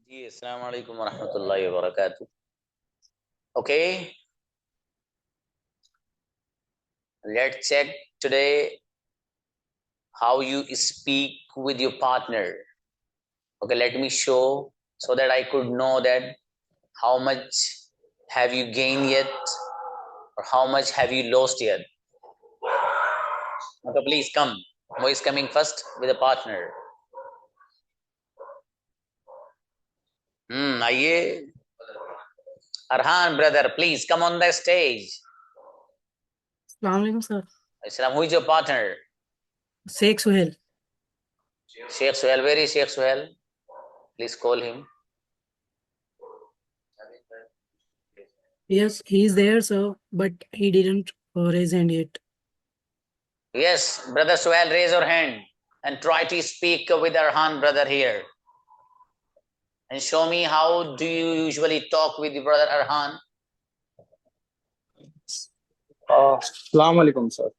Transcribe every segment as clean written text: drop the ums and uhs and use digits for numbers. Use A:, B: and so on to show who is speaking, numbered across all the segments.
A: जी अस्सलाम वालेकुम वरहमतुल्लाहि वबरकातुह. Okay, let's check today how you speak with your partner. Okay, let me show so that I could know that how much have you gained yet or how much have you lost yet. Okay, please come. Who is coming first with a partner? आइए. Arhan brother, please come on the stage.
B: अस्सलाम वालेकुम sir.
A: Islam, who is your partner?
B: Sheikh Suhail.
A: Sheikh Suhail. Where is Sheikh Suhail? Please call him.
B: Yes, he is there, sir, but he didn't raise hand yet.
A: Yes, brother Suhail, raise your hand and try to speak with Arhan brother here. And show me how do you usually talk with your brother Arhan?
C: Assalamu alaikum, sir.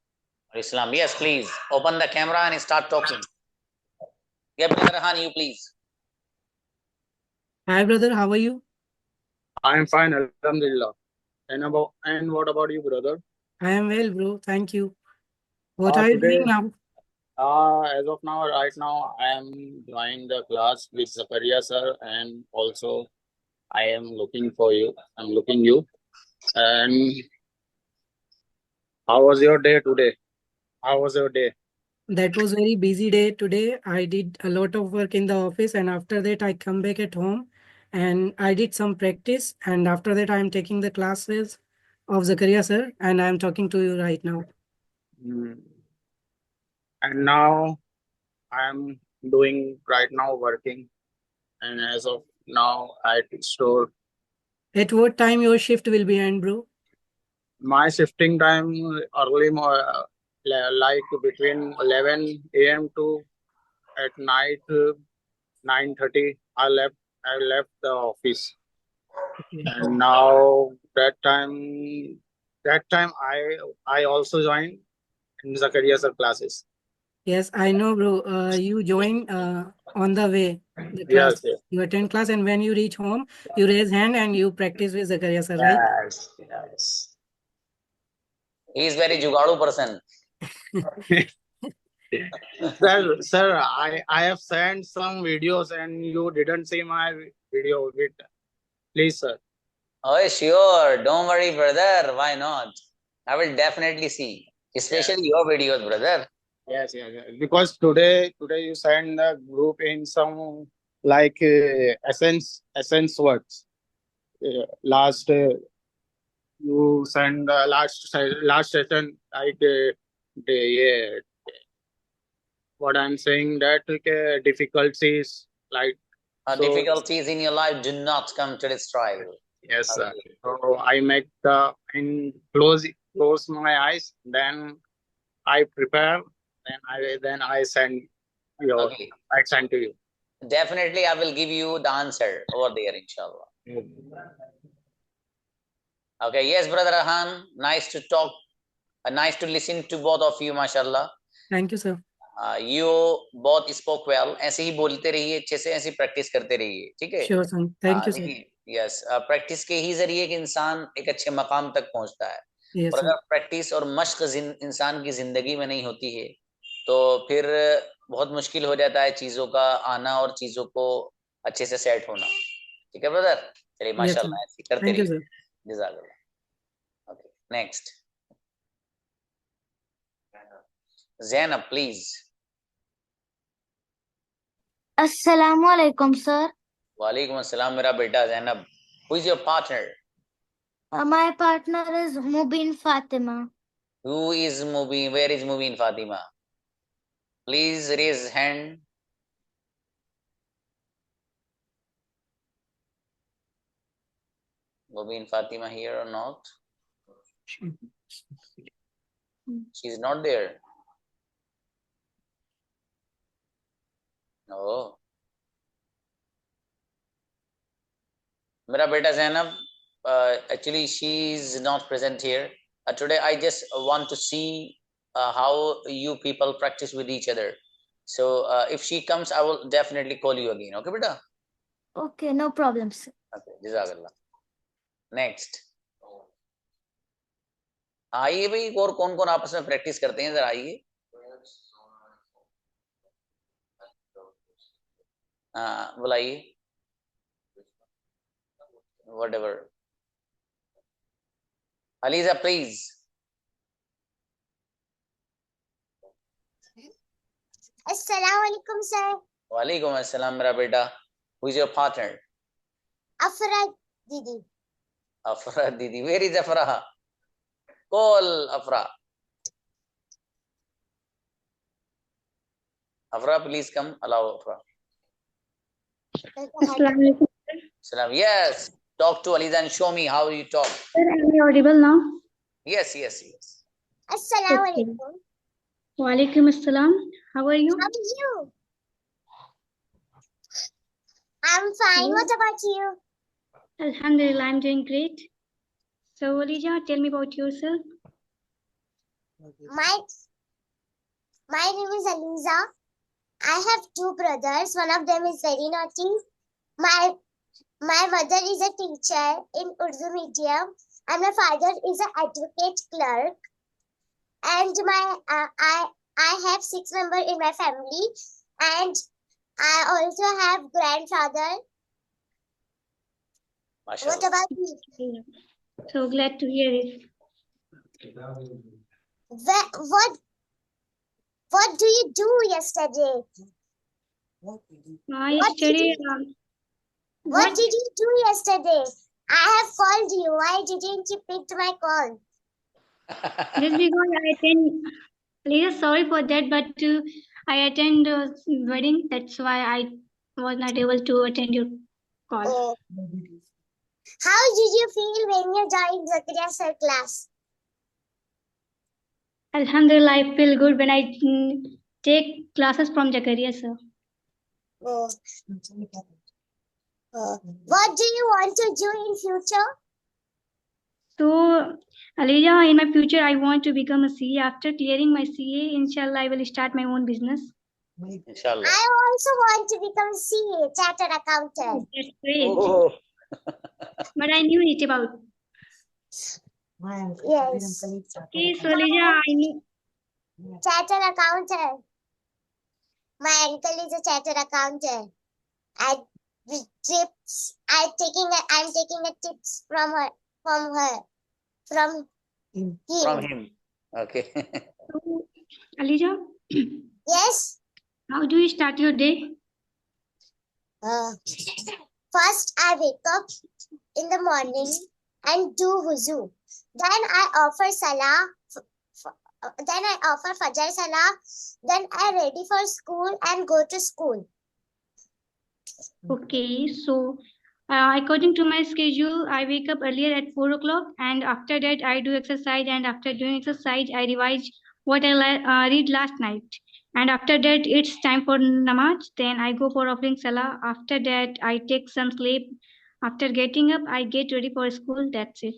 A: Islam. Yes, please. Open the camera and start talking. Yeah, brother Arhan, you please.
B: Hi, brother. How are you?
C: I am fine, alhamdulillah. And what about you, brother?
B: I am well, bro. Thank you. What are you doing
C: Today,
B: now?
C: as of now, right now, I am joining the class with Zakaria sir, and also I am looking for you. I'm looking you. And how was your day today? How was your day?
B: That was very busy day today. I did a lot of work in the office, and after that, I come back at home and I did some practice. And after that, I am taking the classes of Zakaria, sir, and I am talking to you right now.
C: Mm. And now I am doing right now working, and as of now, I store
B: At what time your shift will be end, bro?
C: my shifting time early, like between 11 a.m. to at night 9:30. I left the office,
B: Okay.
C: and now that time I also joined in Zakaria sir classes.
B: Yes, I know, bro. You join on the way the class.
C: Yes, yes,
B: You attend class, and when you reach home, you raise hand and you practice with Zakaria sir, right?
C: yes, yes.
A: He is very jugadu person.
C: Sir, I have sent some videos and you didn't see my video. Please, sir.
A: Oh, sure. Don't worry, brother. Why not? I will definitely see. Especially your videos, brother.
C: Yes, yes, yes. Because today you send the group in some like essence words. Last you send the last session like yeah, what I'm saying that difficulties like so.
A: Difficulties in your life do not come to this trial.
C: Yes, sir.
A: Okay.
C: So I make the in close my eyes, then I prepare, then I send your
A: Okay.
C: I send to you.
A: Definitely, I will give you the answer over there, inshallah. Okay. Yes, brother Rahan. Nice to talk. Nice to listen to both of you, mashallah.
B: Thank you, sir.
A: You both spoke well. ऐसे ही बोलते रहिए, अच्छे से ऐसे practice करते रहिए, ठीक है?
B: Sure, sir. Thank you, sir.
A: देखिए, यस, प्रैक्टिस के ही जरिए एक इंसान एक अच्छे मकाम तक पहुंचता है.
B: Yes,
A: और
B: sir.
A: अगर प्रैक्टिस और मश्क इंसान की जिंदगी में नहीं होती है, तो फिर बहुत मुश्किल हो जाता है चीजों का आना और चीजों को अच्छे से सेट होना. ठीक है ब्रदर? चलिए
B: Yes, sir.
A: माशाल्लाह ऐसे करते
B: Thank you,
A: रहिए.
B: sir.
A: जज़ाकल्लाह. Okay, next. Zainab please.
D: Assalamu alaikum, sir.
A: वालेकुम अस्सलाम मेरा बेटा Zainab. Who is your partner?
D: My partner is Mubin Fatima.
A: Who is Mubin? Where is Mubin Fatima? Please raise hand. Mubin Fatima here or not? She's not there. No. मेरा बेटा Zainab, actually she is not present here. Today I just want to see how you people practice with each other. So if she comes, I will definitely call you again. Okay, beta?
D: Okay, no problem, sir.
A: Okay, जज़ाकल्लाह. Next. आइए भाई, और कौन कौन आपस में practice करते हैं, जरा आइए. हाँ, बुलाइए. Whatever. Aliza, please.
D: Assalamualaikum, sir.
A: वालेकुम अस्सलाम मेरा बेटा. Who is your partner?
D: Afra Didi.
A: Afra Didi. Where is Afra? Call Afra. Afra, please come. Allow Afra.
E: Assalamualaikum.
A: Salam. Yes. Talk to Aliza and show me how you talk.
E: Sir, am I audible now?
A: Yes, yes, yes.
D: Assalamualaikum.
E: Walaikum assalam. How are you?
D: How are you? I'm fine. What about you?
E: Alhamdulillah, I'm doing great. So, Olija, tell me about yourself.
D: My name is Aliza. I have two brothers. One of them is very naughty. My mother is a teacher in Urdu medium, and my father is an advocate clerk. And I have 6 members in my family, and I also have grandfather. What
A: MashaAllah.
D: about you?
E: So glad to hear it.
D: What do you do yesterday?
E: Yesterday,
D: What did you do yesterday? I have called you. Why didn't you pick my call?
E: just because I attend, Olija, sorry for that, but I attend a wedding. That's why I was not able to attend your call.
D: Oh. How did you feel when you joined Zakaria sir class?
E: Alhamdulillah, I feel good when I take classes from Zakaria sir.
D: Oh. What do you want to do in future?
E: So, Alija, in my future, I want to become a CA. After clearing my CA, inshallah, I will start my own business.
A: Inshallah.
D: I also want to become CA, chartered accountant.
E: That's great.
A: Oh.
E: But I knew it about.
D: Yes,
E: Okay, so Alija, I knew.
D: chartered accountant. My uncle is a chartered accountant. I'm taking a tips from him.
A: From him. Okay.
E: So, Alija,
D: Yes.
E: how do you start your day?
D: First, I wake up in the morning and do wuzu. Then I offer salah. Then I offer Fajr salah. Then I ready for school and go to school.
E: Okay, so according to my schedule, I wake up earlier at 4 o'clock, and after that, I do exercise. And after doing exercise, I revise what I read last night. And after that, it's time for namaz. Then I go for offering salah. After that, I take some sleep. After getting up, I get ready for school. That's it.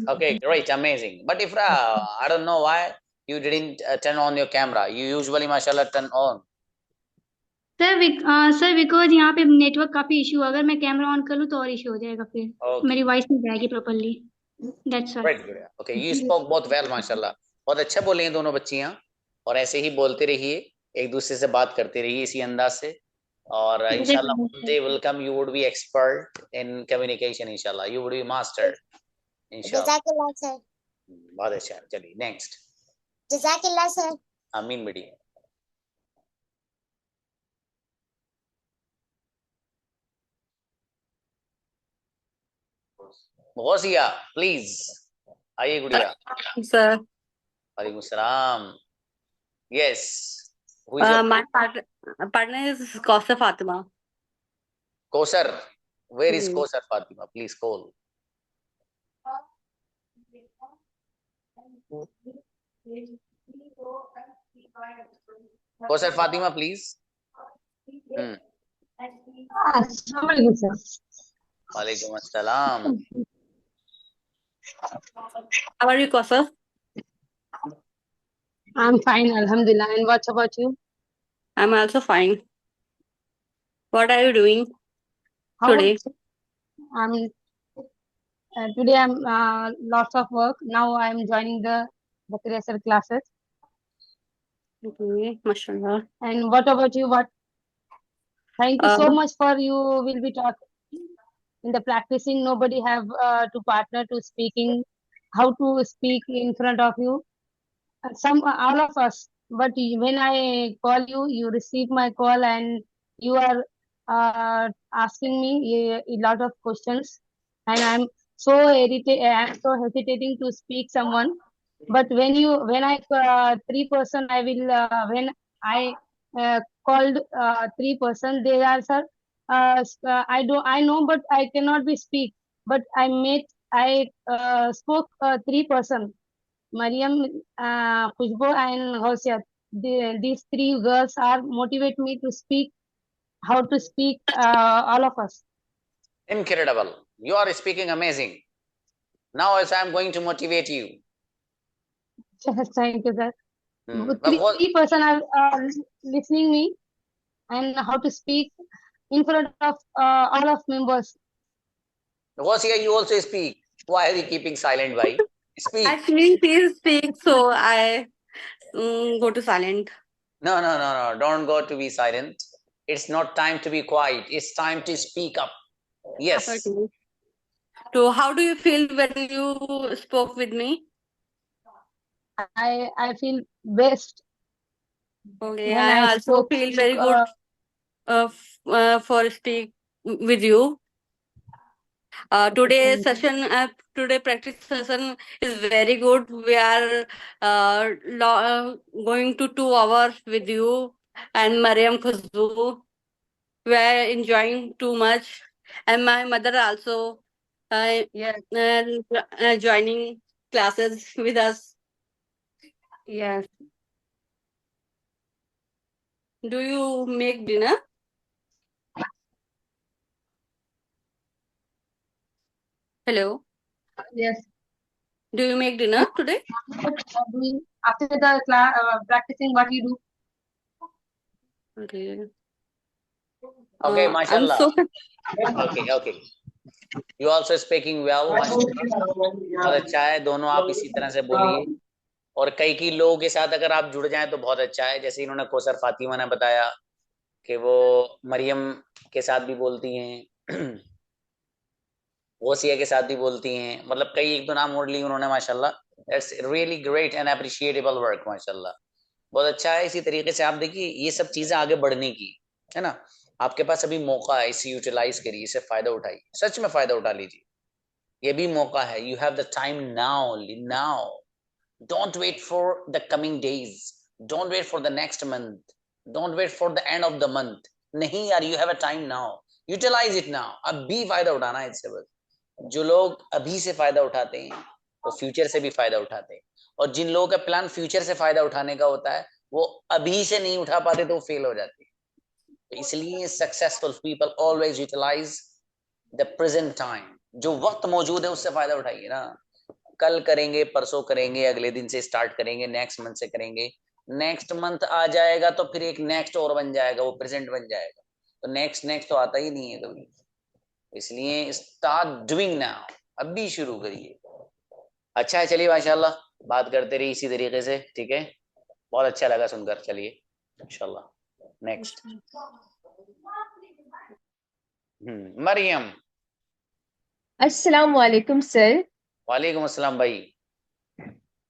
A: Okay, great, amazing. But if I don't know why you didn't turn on your camera. You usually, mashallah, turn on.
E: Sir because यहाँ पे network काफी issue, अगर मैं camera on कर लूँ तो और issue हो जाएगा, फिर
A: Okay.
E: मेरी वॉइस नहीं जाएगी properly. That's why.
A: Great, great. Okay, you spoke both well, mashallah. बहुत अच्छा बोले हैं दोनों बच्चियां, और ऐसे ही बोलते रहिए, एक दूसरे से बात करते रहिए इसी अंदाज से, और इंशाल्लाह one day will come you would be expert in communication. इंशाल्लाह you would be master. इंशाल्लाह.
D: Jazakallah sir.
A: बहुत अच्छा. चलिए next.
D: Jazakallah sir.
A: आमीन बेटी. गौसिया, प्लीज आइए गुड़िया.
F: Sir,
A: वालेकुम सलाम. Yes. Who is your
F: my partner is Kausar Fatima.
A: Kausar? Where is
F: Hmm.
A: Kausar Fatima? Please call. Kausar Fatima, please.
G: Assalamualaikum, sir.
A: Walaikum assalam.
F: How are you, Kausar?
G: I'm fine, Alhamdulillah. And what about you?
F: I'm also fine. What are you doing?
G: How are
F: today?
G: I'm today I'm lots of work. Now I'm joining the Bakri classes.
F: Okay, mashallah.
G: And what about you? What? Thank you so
F: Uh,
G: much for you will be taught in the practicing. Nobody have to partner to speaking how to speak in front of you. Some all of us. But when I call you, you receive my call and you are asking me a lot of questions, and I'm so irritated. I'm so hesitating to speak someone. But when I three person, I will when I called three person, they are sir. I know, but I cannot be speak. But I spoke three person. Mariam, Khushbu, and Ghausiyat. These three girls are motivate me to speak, how to speak, all of us.
A: Incredible. You are speaking amazing. Now as I'm going to motivate you.
G: Thank you, sir.
A: But
G: Three person are listening me and how to speak in front of all of members.
A: Wasiya, you also speak. Why are you keeping silent, bhai? Speak.
F: actually, he speaks, so I go to silent.
A: No, no, no, no. Don't go to be silent. It's not time to be quiet. It's time to speak up. Yes.
F: Okay. So, how do you feel when you spoke with me?
G: I feel best
F: Okay,
G: when
F: I
G: I
F: also
G: spoke.
F: feel very good for speak with you. Today practice session is very good. We are going to 2 hours with you and Mariam Khushbu. We are enjoying too much, and my mother also joining classes with us. Yes. Do you make dinner? Hello.
G: Yes.
F: Do you make dinner today?
G: Doing after the practicing, what you do?
F: Okay.
A: Okay,
F: I'm
A: mashallah.
F: so
A: Okay, okay. You also speaking well, mashallah. बहुत अच्छा है. दोनों आप इसी तरह से बोलिए. और कई लोगों के साथ अगर आप जुड़ जाएं तो बहुत अच्छा है. जैसे इन्होंने कौसर फातिमा ने बताया कि वो मरियम के साथ भी बोलती हैं, वसिया के साथ भी बोलती हैं. मतलब कई एक दो नाम और ली उन्होंने माशाल्लाह. That's really great and appreciable work माशाल्लाह. बहुत अच्छा है. इसी तरीके से आप देखिए ये सब चीजें आगे बढ़ने की है ना. आपके पास अभी मौका है, इसे यूटिलाइज करिए, इसे फायदा उठाइए. सच में फायदा उठा लीजिए. ये भी मौका है. You have the time now. Now don't wait for the coming days, don't wait for the next month, don't wait for the end of the month. नहीं यार, you have a time now, utilize it now. अभी फायदा उठाना है इससे. बस जो लोग अभी से फायदा उठाते हैं वो फ्यूचर से भी फायदा उठाते हैं, और जिन लोगों का प्लान फ्यूचर से फायदा उठाने का होता है वो अभी से नहीं उठा पाते तो वो फेल हो जाते हैं. तो इसलिए successful people always utilize the present time. जो वक्त मौजूद है उससे फायदा उठाइए ना. कल करेंगे, परसों करेंगे, अगले दिन से स्टार्ट करेंगे, नेक्स्ट मंथ से करेंगे. नेक्स्ट मंथ आ जाएगा तो फिर एक नेक्स्ट और बन जाएगा, वो प्रेजेंट बन जाएगा. तो नेक्स्ट नेक्स्ट तो आता ही नहीं है कभी. इसलिए स्टार्ट डूइंग नाउ. अभी शुरू करिए. अच्छा है. चलिए माशाल्लाह, बात करते रहिए इसी तरीके से. ठीक है, बहुत अच्छा लगा सुनकर. चलिए इंशाल्लाह next. Mariyam.
H: Assalamu alaikum, sir.
A: वालेकुम अस्सलाम भाई.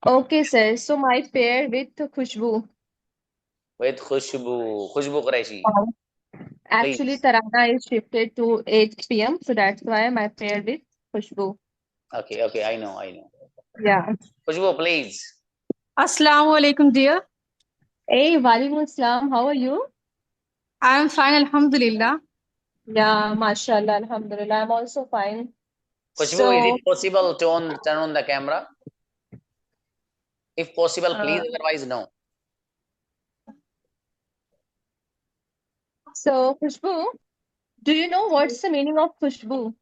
H: Okay, sir. So my pair with Khushbu.
A: With Khushbu. Khushbu Qureshi.
H: Actually,
A: Please.
H: Tarana is shifted to 8 p.m. So that's why my pair with Khushbu.
A: Okay, I know.
H: Yeah.
A: Khushbu please.
I: Assalamu alaikum, dear.
H: Hey, Walaikum Assalam. How are you?
I: I am fine, Alhamdulillah.
H: Yeah, mashallah, alhamdulillah. I'm also fine.
A: Khushbu, is
H: So,
A: it possible to turn on the camera? If possible, please.
H: uh,
A: Otherwise, no.
H: so Khushbu, do you know what's the meaning of Khushbu?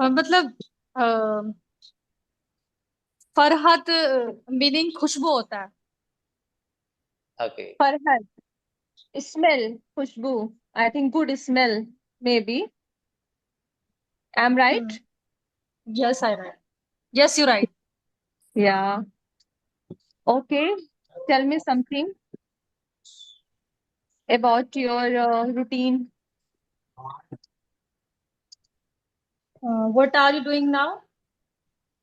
I: मतलब Farhat meaning खुशबू होता है.
A: Okay.
H: Farhat. Smell, Khushbu. I think good smell, maybe. I'm right?
I: Yes, I right. Yes, you're right.
H: Yeah. Okay. Tell me something about your routine.
I: What are you doing now?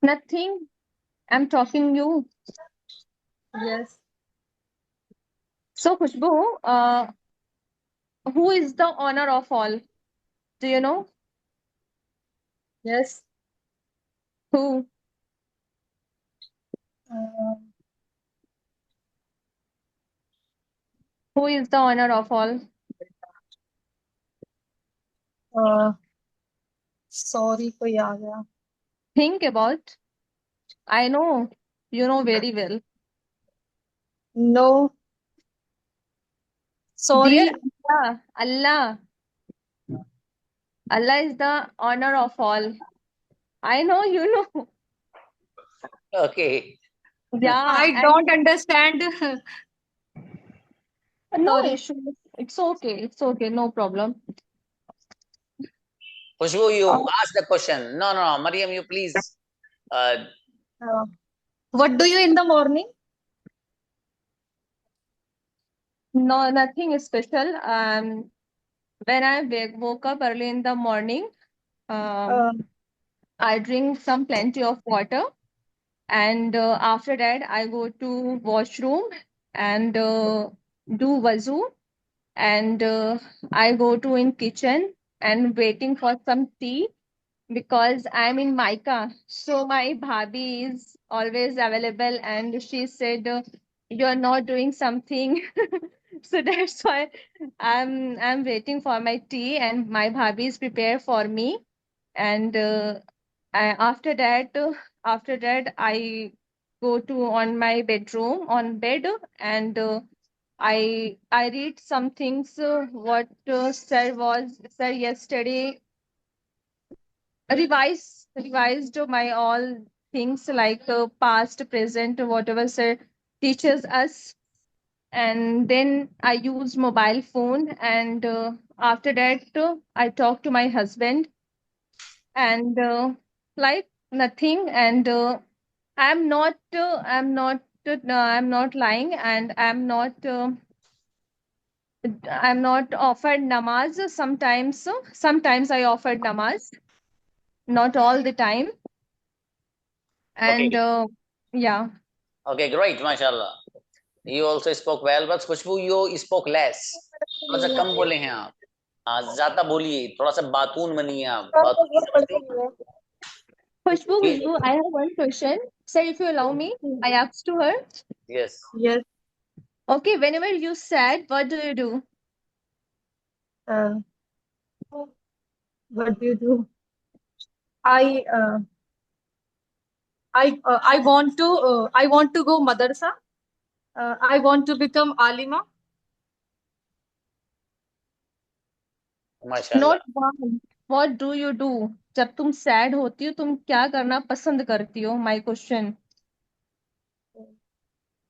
H: Nothing. I'm talking you.
I: Yes.
H: So, Khushbu, who is the honor of all? Do you know
I: Yes.
H: who?
I: Uh,
H: Who is the honor of all?
I: Sorry, कोई आ गया.
H: Think about. I know you know very well.
I: No. Sorry.
H: Dear Allah, Allah, Allah is the honor of all. I know you know.
A: Okay.
H: Yeah,
I: I
H: and
I: don't understand.
H: no
I: Sorry.
H: issue. It's okay. It's okay. No problem.
A: Khushbu, you
H: Uh,
A: ask the question. No, no, no. Mariam, you please. Uh,
I: What do you in the morning?
H: no, nothing special. When I woke up early in the morning,
I: Uh,
H: I drink some plenty of water, and after that, I go to washroom and do wuzu, and I go to in kitchen and waiting for some tea because I'm in Maika. So my bhabhi is always available, and she said, "You're not doing something." So that's why I'm waiting for my tea, and my bhabhi is prepared for me. And after that, I go to on my bedroom on bed, and I read some things what sir yesterday revised my all things like past, present, whatever sir teaches us. And then I used mobile phone, and after that I talked to my husband, and like nothing. And I'm not lying, and I'm not offered namaz sometimes. Sometimes I offered namaz, not all the time. And
A: okay.
H: yeah.
A: Okay, great. MashaAllah. You also spoke well, but Khushbu, you spoke less. थोड़ा सा कम बोले हैं आप. ज्यादा बोलिए. थोड़ा सा बातून बनिए आप. बातून.
H: Khushbu, I have one question. Sir, if you allow me, I asked to her.
A: Yes.
I: yes.
H: Okay, whenever you sad, what do you do?
I: What do you do? I I want to go madrasa. I want to become alima.
A: MashaAllah.
H: Not one. What do you do? जब तुम sad होती हो, तुम क्या करना पसंद करती हो? My question.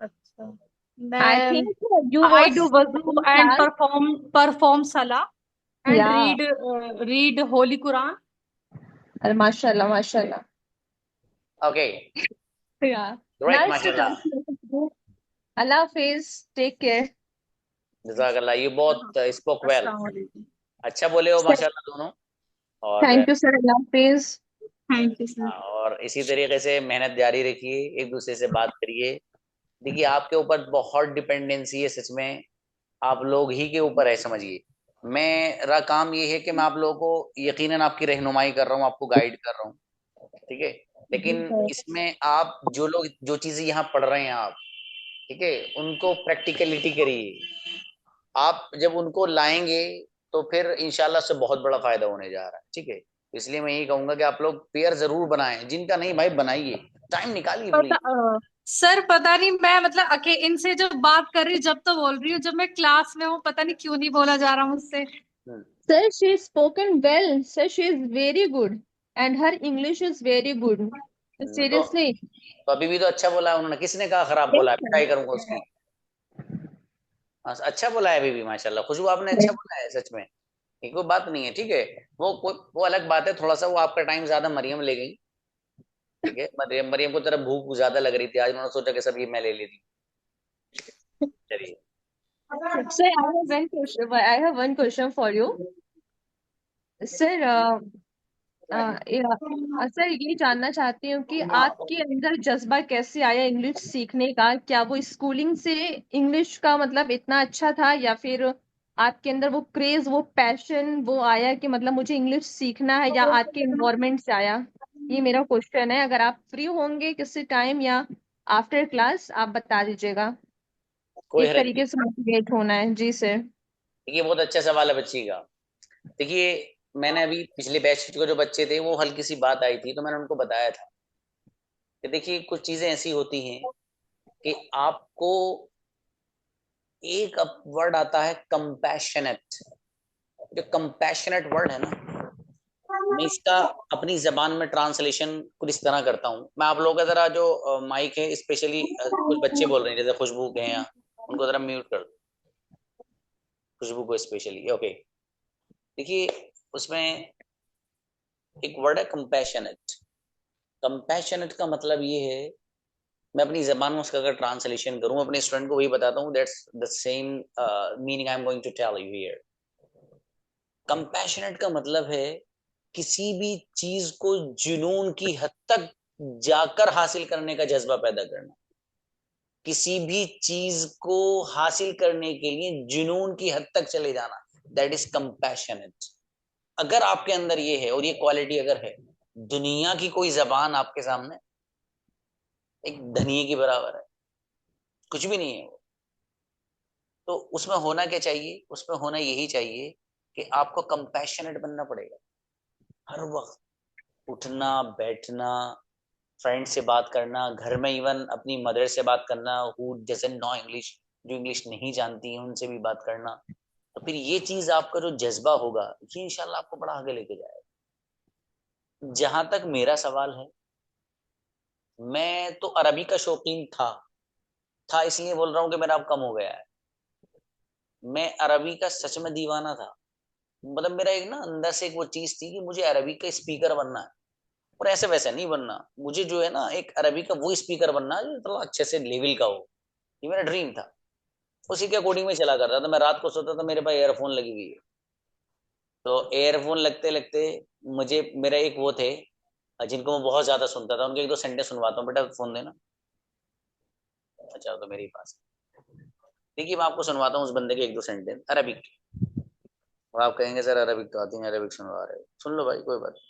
I: अच्छा.
H: I
I: मैं
H: think you
I: I
H: watch
I: do wuzu
H: some
I: and
H: class.
I: perform salah and
H: Yeah.
I: read Holy Quran.
H: Mashallah, mashallah.
A: Okay.
H: Yeah.
A: Great.
H: Nice to
A: MashaAllah.
H: meet you. Allah Hafiz. Take care.
A: जज़ाकल्लाह. You both spoke well.
I: अस्सलाम वालेकुम.
A: अच्छा बोले हो माशाल्लाह दोनों. और
H: Thank you, sir. Allah Hafiz.
I: Thank you, sir.
A: और इसी तरीके से मेहनत जारी रखिए. एक दूसरे से बात करिए. देखिए आपके ऊपर बहुत डिपेंडेंसी है. सच में आप लोग ही के ऊपर है. समझिए मेरा काम ये है कि मैं आप लोगों को यकीनन आपकी रहनुमाई कर रहा हूँ, आपको गाइड कर रहा हूँ. ठीक है, लेकिन इसमें आप जो चीजें यहाँ पढ़ रहे हैं आप, ठीक है, उनको प्रैक्टिकलिटी करिए. आप जब उनको लाएंगे तो फिर इंशाल्लाह से बहुत बड़ा फायदा होने जा रहा है. ठीक है, इसलिए मैं यही कहूंगा कि आप लोग पेयर जरूर बनाएं. जिनका नहीं भाई बनाइए, टाइम निकालिए प्लीज.
I: सर पता नहीं मैं मतलब इनसे जो बात कर रही हूँ जब तो बोल रही हूँ, जब मैं क्लास में हूँ पता नहीं क्यों नहीं बोला जा रहा मुझसे.
H: Sir, she is spoken well. Sir, she is very good. And her English is very good. Seriously.
A: तो अभी भी तो अच्छा बोला उन्होंने. किसने कहा खराब बोला? ट्राई करूंगा उसकी. अच्छा बोला है अभी भी माशाल्लाह। खुशबू आपने अच्छा बोला है सच में, ये कोई बात नहीं है, ठीक है। वो अलग बात है, थोड़ा सा वो आपका टाइम ज्यादा मरियम ले गई, ठीक है। मरियम मरियम को तरफ भूख ज्यादा लग रही थी आज, उन्होंने सोचा कि सब ये मैं ले लेती। चलिए।
H: Sir, I have one question for you. Sir, sir ये जानना चाहती हूँ कि आपके अंदर जज्बा कैसे आया इंग्लिश सीखने का? क्या वो स्कूलिंग से इंग्लिश का मतलब इतना अच्छा था, या फिर आपके अंदर वो क्रेज, वो पैशन वो आया कि मतलब मुझे इंग्लिश सीखना है, या आपके इन्वायरमेंट से आया? ये मेरा क्वेश्चन है। अगर आप फ्री होंगे किसी टाइम या आफ्टर क्लास आप बता दीजिएगा।
A: कोई
H: किस
A: हरज नहीं।
H: तरीके से मोटिवेट होना है? जी सर।
A: देखिए बहुत अच्छा सवाल है बच्ची का। देखिए मैंने अभी पिछले बैच के जो बच्चे थे, वो हल्की सी बात आई थी तो मैंने उनको बताया था कि देखिए कुछ चीजें ऐसी होती हैं कि आपको एक वर्ड आता है कंपैशनेट। जो कंपैशनेट वर्ड है ना, मैं इसका अपनी जबान में ट्रांसलेशन कुछ इस तरह करता हूँ। मैं आप लोगों का जरा जो माइक है, स्पेशली कुछ बच्चे बोल रहे हैं जैसे खुशबू के हैं, उनको जरा म्यूट कर दो, खुशबू को स्पेशली। ओके, देखिए उसमें एक वर्ड है कंपैशनेट। कंपैशनेट का मतलब ये है, मैं अपनी जबान में उसका अगर ट्रांसलेशन करूं, अपने स्टूडेंट को वही बताता हूं, that's the same meaning I am going to tell you here. Compassionate का मतलब है किसी भी चीज को जुनून की हद तक जाकर हासिल करने का जज्बा पैदा करना। किसी भी चीज को हासिल करने के लिए जुनून की हद तक चले जाना, दैट इज कंपैशनेट। अगर आपके अंदर ये है और ये क्वालिटी अगर है, दुनिया की कोई जबान आपके सामने एक धनिये की बराबर है, कुछ भी नहीं है वो। तो उसमें होना क्या चाहिए? उसमें होना यही चाहिए कि आपको कंपैशनेट बनना पड़ेगा। हर वक्त उठना बैठना, फ्रेंड से बात करना, घर में इवन अपनी मदर से बात करना हु डजंट नो इंग्लिश, जो इंग्लिश नहीं जानती है उनसे भी बात करना। तो फिर ये चीज आपका जो जज्बा होगा, ये इंशाल्लाह आपको बड़ा आगे लेके जाएगा। जहां तक मेरा सवाल है, मैं तो अरबी का शौकीन था इसलिए बोल रहा हूँ कि मेरा अब कम हो गया है। मैं अरबी का सच में दीवाना था। मतलब मेरा एक ना अंदर से एक वो चीज थी कि मुझे अरबी का स्पीकर बनना है, और ऐसे वैसे नहीं बनना। मुझे जो है ना एक अरबी का वो स्पीकर बनना है जो थोड़ा अच्छे से लेवल का हो। ये मेरा ड्रीम था, उसी के अकॉर्डिंग में चला करता था। मैं रात को सोता था, मेरे पास एयरफोन लगी हुई है, तो एयरफोन लगते लगते मुझे मेरा एक वो थे जिनको मैं बहुत ज्यादा सुनता था, उनके एक दो सेंटेंस सुनवाता हूँ। बेटा फोन देना। अच्छा तो मेरे पास देखिए, मैं आपको सुनवाता हूँ उस बंदे के एक दो सेंटेंस अरबिक के। और आप कहेंगे सर अरबिक तो आती है, अरबिक सुनवा रहे हो, सुन लो भाई, कोई बात नहीं।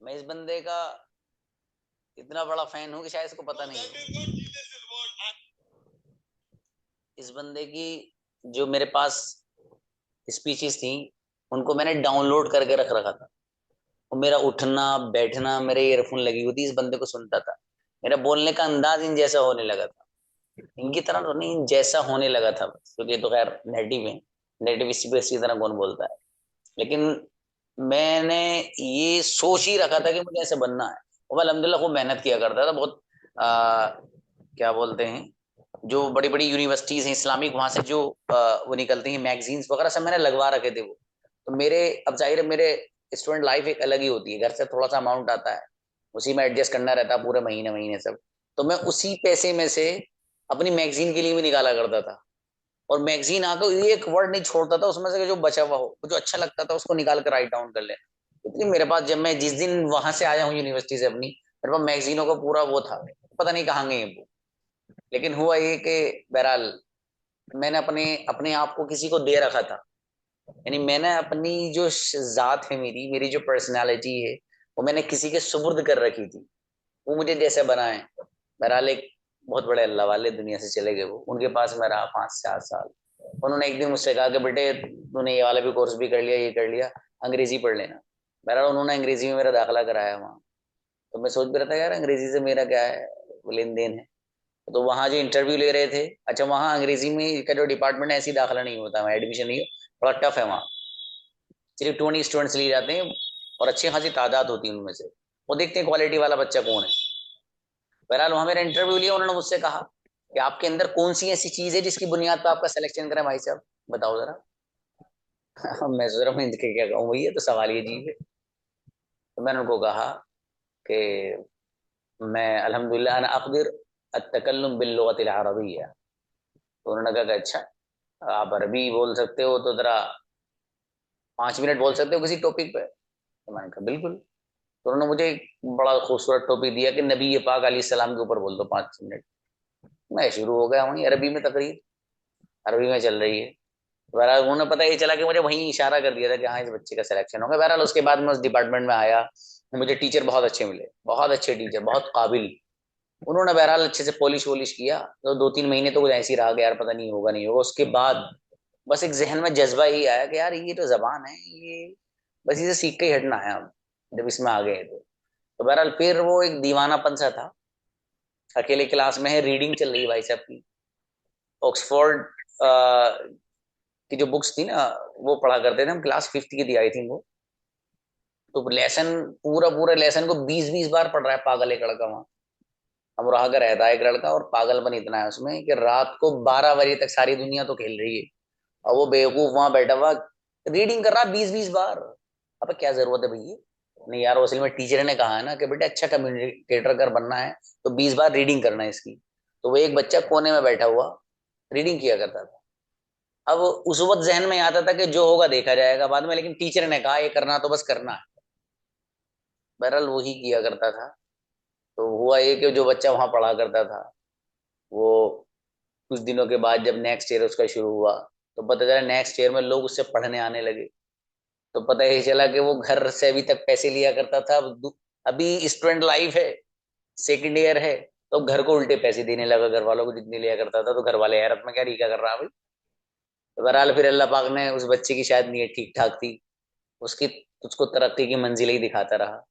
A: मैं इस बंदे का इतना बड़ा फैन हूं कि शायद इसको पता नहीं है। इस बंदे की जो मेरे पास स्पीचेस थी, उनको मैंने डाउनलोड करके रख रखा था। और मेरा उठना बैठना, मेरे ईयरफोन लगी हुई थी, इस बंदे को सुनता था। मेरा बोलने का अंदाज इन जैसा होने लगा था, इनकी तरह तो नहीं, इन जैसा होने लगा था। क्योंकि ये तो खैर नेटिव है, नेटिव इसी तरह कौन बोलता है। लेकिन मैंने ये सोच ही रखा था कि मुझे ऐसे बनना है। और मैं अल्हम्दुलिल्लाह खूब मेहनत किया करता था। बहुत क्या बोलते हैं, जो बड़ी बड़ी यूनिवर्सिटीज हैं इस्लामिक, वहां से जो वो निकलती हैं मैगजीन्स वगैरह, सब मैंने लगवा रखे थे वो। तो मेरे अब जाहिर है मेरे स्टूडेंट लाइफ एक अलग ही होती है। घर से थोड़ा सा अमाउंट आता है, उसी में एडजस्ट करना रहता है पूरे महीने महीने सब। तो मैं उसी पैसे में से अपनी मैगजीन के लिए भी निकाला करता था, और मैगजीन आकर एक वर्ड नहीं छोड़ता था उसमें से, जो बचा हुआ हो, जो अच्छा लगता था उसको निकाल कर राइट डाउन कर लेना। इतनी मेरे पास, जब मैं जिस दिन वहां से आया हूँ यूनिवर्सिटी से अपनी, मेरे पास मैगजीनों का पूरा वो था, पता नहीं कहाँ गए वो। लेकिन हुआ ये कि बहरहाल मैंने अपने अपने आप को किसी को दे रखा था, यानी मैंने अपनी जो जात है, मेरी मेरी जो पर्सनालिटी है, वो मैंने किसी के सुपुर्द कर रखी थी। वो मुझे जैसे बनाए। बहरहाल एक बहुत बड़े अल्लाह वाले दुनिया से चले गए, वो उनके पास मैं रहा 5-4 साल। उन्होंने एक दिन मुझसे कहा कि बेटे तूने ये वाला भी कोर्स भी कर लिया, ये कर लिया, अंग्रेजी पढ़ लेना। बहरहाल उन्होंने अंग्रेजी में मेरा दाखिला कराया वहाँ। तो मैं सोच भी रहा था यार अंग्रेजी से मेरा क्या है, लेन देन है। तो वहाँ जो इंटरव्यू ले रहे थे, अच्छा वहाँ अंग्रेजी में का जो डिपार्टमेंट है, ऐसी दाखिला नहीं होता, वहाँ एडमिशन नहीं है, बड़ा टफ है वहाँ। सिर्फ 20 स्टूडेंट्स लिए जाते हैं और अच्छी खासी तादाद होती है उनमें से, वो देखते हैं क्वालिटी वाला बच्चा कौन है। बहरहाल वहाँ मेरा इंटरव्यू लिया, उन्होंने मुझसे कहा कि आपके अंदर कौन सी ऐसी चीज है जिसकी बुनियाद पर आपका सिलेक्शन करें, भाई साहब बताओ जरा। मैं सोच रहा हूँ इनके क्या कहूँ, भैया तो सवाल ये अजीब है। तो मैंने उनको कहा कि मैं अल्हम्दुलिल्लाह अना अक़दिर अत्तकल्लुम बिल्लुग़तिल अरबिय्या। तो उन्होंने कहा कि अच्छा आप अरबी बोल सकते हो, तो जरा 5 मिनट बोल सकते हो किसी टॉपिक पे। तो मैंने कहा बिल्कुल। तो उन्होंने मुझे एक बड़ा खूबसूरत टॉपिक दिया कि नबी पाक अलैहिस्सलाम के ऊपर बोल दो 5 मिनट। मैं शुरू हो गया वहीं अरबी में, तकरीर अरबी में चल रही है। बहरहाल उन्होंने पता ये चला कि मुझे वहीं इशारा कर दिया था कि हाँ इस बच्चे का सिलेक्शन होगा। बहरहाल उसके बाद मैं उस डिपार्टमेंट में आया, मुझे टीचर बहुत अच्छे मिले, बहुत अच्छे टीचर, बहुत काबिल। उन्होंने बहरहाल अच्छे से पॉलिश वॉलिश किया। तो 2-3 महीने तो कुछ ऐसे ही रहा कि यार पता नहीं होगा नहीं होगा। उसके बाद बस एक जहन में जज्बा ही आया कि यार ये तो जबान है, ये बस इसे सीख के ही हटना है अब, जब इसमें आ गए तो बहरहाल फिर वो एक दीवानापन सा था। अकेले क्लास में है, रीडिंग चल रही है भाई साहब की, ऑक्सफोर्ड की जो बुक्स थी ना वो पढ़ा करते थे हम, क्लास 5th की थी आई थिंक वो। तो लेसन पूरा पूरा लेसन को 20-20 बार पढ़ रहा है पागल एक लड़का वहां। हम रहा का रहता है एक लड़का, और पागलपन इतना है उसमें कि रात को 12 बजे तक सारी दुनिया तो खेल रही है, और वो बेवकूफ वहां बैठा हुआ रीडिंग कर रहा 20-20 बार। अब क्या जरूरत है भैया? नहीं यार, असल में टीचर ने कहा है ना कि बेटा अच्छा कम्युनिकेटर अगर बनना है तो 20 बार रीडिंग करना है इसकी। तो वो एक बच्चा कोने में बैठा हुआ रीडिंग किया करता था। अब उस वक्त जहन में आता था कि जो होगा देखा जाएगा बाद में, लेकिन टीचर ने कहा ये करना तो बस करना है। बहरहाल वही किया करता था। तो हुआ ये कि जो बच्चा वहां पढ़ा करता था, वो कुछ दिनों के बाद जब नेक्स्ट ईयर उसका शुरू हुआ, तो पता चला नेक्स्ट ईयर में लोग उससे पढ़ने आने लगे। तो पता ही चला कि वो घर से अभी तक पैसे लिया करता था, अभी स्टूडेंट लाइफ है, 2nd ईयर है, तो घर को उल्टे पैसे देने लगा घर वालों को जितने लिया करता था। तो घर वाले हैरत में, क्या रीका कर रहा है भाई। तो बहरहाल फिर अल्लाह पाक ने, उस बच्चे की शायद नीयत ठीक ठाक थी, उसकी उसको तरक्की की मंजिल ही दिखाता रहा,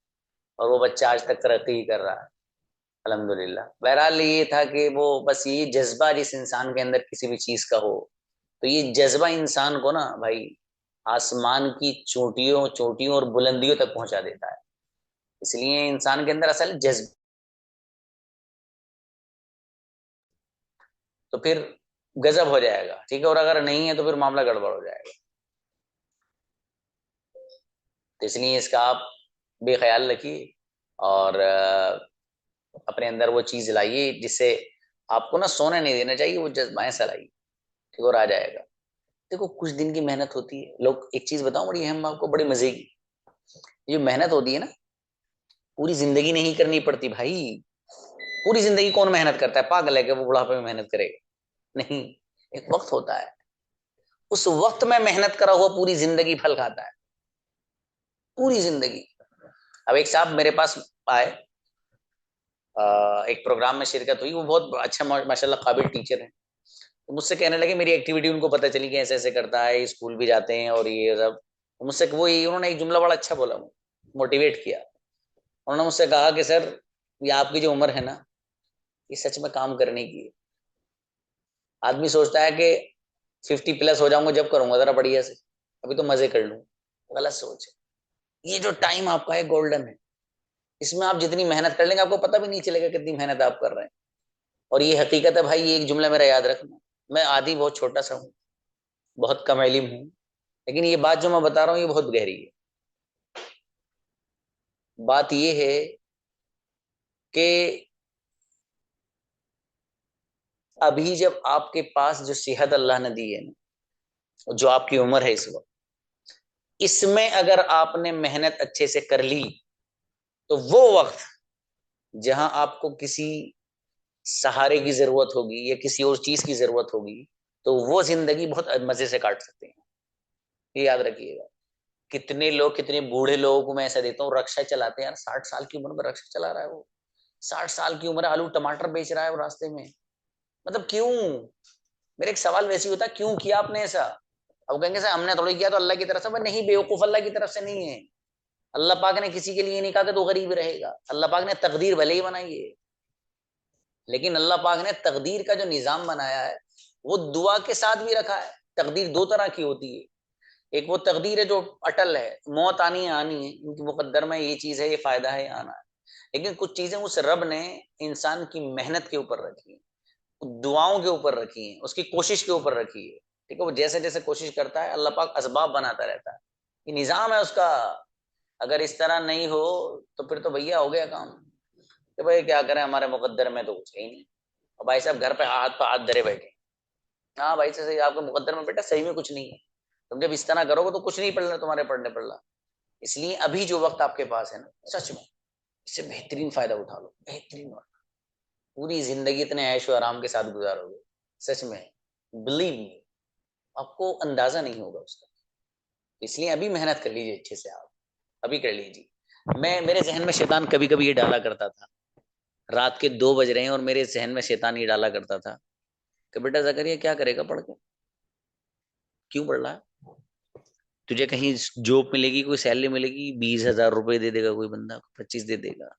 A: और वो बच्चा आज तक तरक्की ही कर रहा है अल्हम्दुलिल्लाह। बहरहाल ये था कि वो बस ये जज्बा जिस इंसान के अंदर किसी भी चीज का हो, तो ये जज्बा इंसान को ना भाई आसमान की चोटियों चोटियों और बुलंदियों तक पहुंचा देता है। इसलिए इंसान के अंदर असल जज्बा, तो फिर गजब हो जाएगा, ठीक है। और अगर नहीं है तो फिर मामला गड़बड़ हो जाएगा। तो इसलिए इसका आप बेख्याल रखिए, और अपने अंदर वो चीज लाइए जिससे आपको ना सोने नहीं देना चाहिए, वो जज्बा ऐसा लाइए, ठीक, और आ जाएगा। देखो कुछ दिन की मेहनत होती है। लोग एक चीज बताऊं बड़ी अहम आपको, बड़ी मजे की, ये जो मेहनत होती है ना पूरी जिंदगी नहीं करनी पड़ती भाई। पूरी जिंदगी कौन मेहनत करता है? पागल है कि वो बुढ़ापे में मेहनत करेगा? नहीं, एक वक्त होता है, उस वक्त में मेहनत करा हुआ पूरी जिंदगी फल खाता है, पूरी जिंदगी। अब एक साहब मेरे पास आए, एक प्रोग्राम में शिरकत हुई, वो बहुत अच्छा माशाल्लाह काबिल टीचर है। तो मुझसे कहने लगे, मेरी एक्टिविटी उनको पता चली कि ऐसे ऐसे करता है, स्कूल भी जाते हैं और ये सब। तो मुझसे वो उन्होंने एक जुमला बड़ा अच्छा बोला, मोटिवेट किया। उन्होंने मुझसे कहा कि सर ये आपकी जो उम्र है ना, ये सच में काम करने की है। आदमी सोचता है कि 50+ हो जाऊंगा जब करूंगा जरा बढ़िया से, अभी तो मजे कर लूं। गलत सोच है। ये जो टाइम आपका है गोल्डन है, इसमें आप जितनी मेहनत कर लेंगे आपको पता भी नहीं चलेगा कितनी मेहनत आप कर रहे हैं। और ये हकीकत है भाई, ये एक जुमला मेरा याद रखना। मैं आदि बहुत छोटा सा हूँ, बहुत कम इल्म हूँ, लेकिन ये बात जो मैं बता रहा हूँ ये बहुत गहरी है। बात ये है कि अभी जब आपके पास जो सेहत अल्लाह ने दी है ना, जो आपकी उम्र है इस वक्त, इसमें अगर आपने मेहनत अच्छे से कर ली तो वो वक्त जहां आपको किसी सहारे की जरूरत होगी या किसी और चीज की जरूरत होगी, तो वो जिंदगी बहुत मजे से काट सकते हैं। ये याद रखिएगा। कितने लोग, कितने बूढ़े लोगों को मैं ऐसा देता हूँ, रक्षा चलाते हैं यार, 60 साल की उम्र में रक्षा चला रहा है वो, 60 साल की उम्र, आलू टमाटर बेच रहा है वो रास्ते में। मतलब क्यों? मेरा एक सवाल वैसे ही होता है, क्यों किया आपने ऐसा? अब कहेंगे सर हमने थोड़ी किया तो अल्लाह की तरफ से, नहीं बेवकूफ, अल्लाह की तरफ से नहीं है। अल्लाह पाक ने किसी के लिए नहीं कहा कि तो गरीब रहेगा। अल्लाह पाक ने तकदीर भले ही बनाई है, लेकिन अल्लाह पाक ने तकदीर का जो निजाम बनाया है वो दुआ के साथ भी रखा है। तकदीर दो तरह की होती है, एक वो तकदीर है जो अटल है, मौत आनी है आनी है, इनकी मुकद्दर में ये चीज है, ये फायदा है, ये आना है। लेकिन कुछ चीजें उस रब ने इंसान की मेहनत के ऊपर रखी है, दुआओं के ऊपर रखी है, उसकी कोशिश के ऊपर रखी है। ठीक है, वो जैसे जैसे कोशिश करता है अल्लाह पाक असबाब बनाता रहता है, ये निजाम है उसका। अगर इस तरह नहीं हो तो फिर तो भैया हो गया काम कि भाई क्या करें, हमारे मुकद्दर में तो कुछ है ही नहीं। और भाई साहब घर पे हाथ धरे बैठे, हाँ भाई से आपके मुकद्दर में बेटा सही में कुछ नहीं है, तुम जब इस तरह करोगे तो कुछ नहीं पढ़ना तुम्हारे पढ़ने पढ़ना। इसलिए अभी जो वक्त आपके पास है ना, सच में इससे बेहतरीन फायदा उठा लो, बेहतरीन वक्त। पूरी जिंदगी इतने ऐश और आराम के साथ गुजारोगे, सच में, बिलीव मी, आपको अंदाजा नहीं होगा उसका। इसलिए अभी मेहनत कर लीजिए अच्छे से, आप अभी कर लीजिए। मेरे जहन में शैतान कभी कभी ये डाला करता था, रात के 2 बज रहे हैं और मेरे जहन में शैतान ये डाला करता था कि बेटा ज़करिया क्या करेगा पढ़ के, क्यों पढ़ रहा है? तुझे कहीं जॉब मिलेगी, कोई सैलरी मिलेगी, 20,000 रुपए दे देगा कोई बंदा, 25 दे देगा,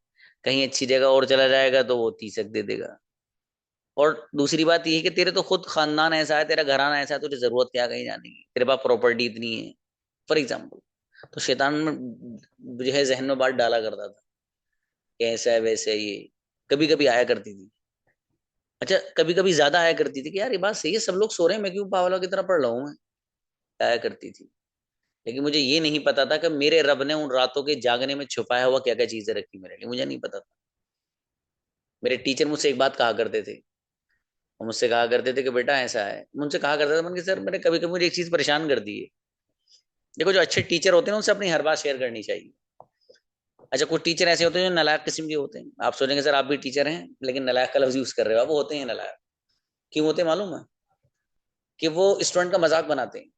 A: कहीं अच्छी जगह और चला जाएगा तो वो 30 दे देगा। और दूसरी बात ये है कि तेरे तो खुद खानदान ऐसा है, तेरा घराना ऐसा है, तुझे जरूरत क्या कहीं जाने की, तेरे पास प्रॉपर्टी इतनी है, फॉर एग्जाम्पल। तो शैतान में जो है जहन में बात डाला करता था कि ऐसा है वैसे है, ये कभी कभी आया करती थी। अच्छा, कभी कभी ज्यादा आया करती थी कि यार ये बात सही है, सब लोग सो रहे हैं, मैं क्यों पागलों की तरह पढ़ रहा हूँ, मैं आया करती थी। लेकिन मुझे ये नहीं पता था कि मेरे रब ने उन रातों के जागने में छुपाया हुआ क्या क्या चीजें रखी मेरे लिए, मुझे नहीं पता था। मेरे टीचर मुझसे एक बात कहा करते थे, वो मुझसे कहा करते थे कि बेटा ऐसा है, मुझसे कहा करता था मैंने कि सर मैंने कभी कभी मुझे एक चीज परेशान कर दी है। देखो जो अच्छे टीचर होते हैं उनसे अपनी हर बात शेयर करनी चाहिए। अच्छा, कुछ टीचर ऐसे होते हैं जो नालायक किस्म के होते हैं, आप सोचेंगे सर आप भी टीचर हैं लेकिन नालायक का लफ्ज यूज कर रहे हो, वो होते हैं नालायक। क्यों होते हैं मालूम है? कि वो स्टूडेंट का मजाक बनाते हैं,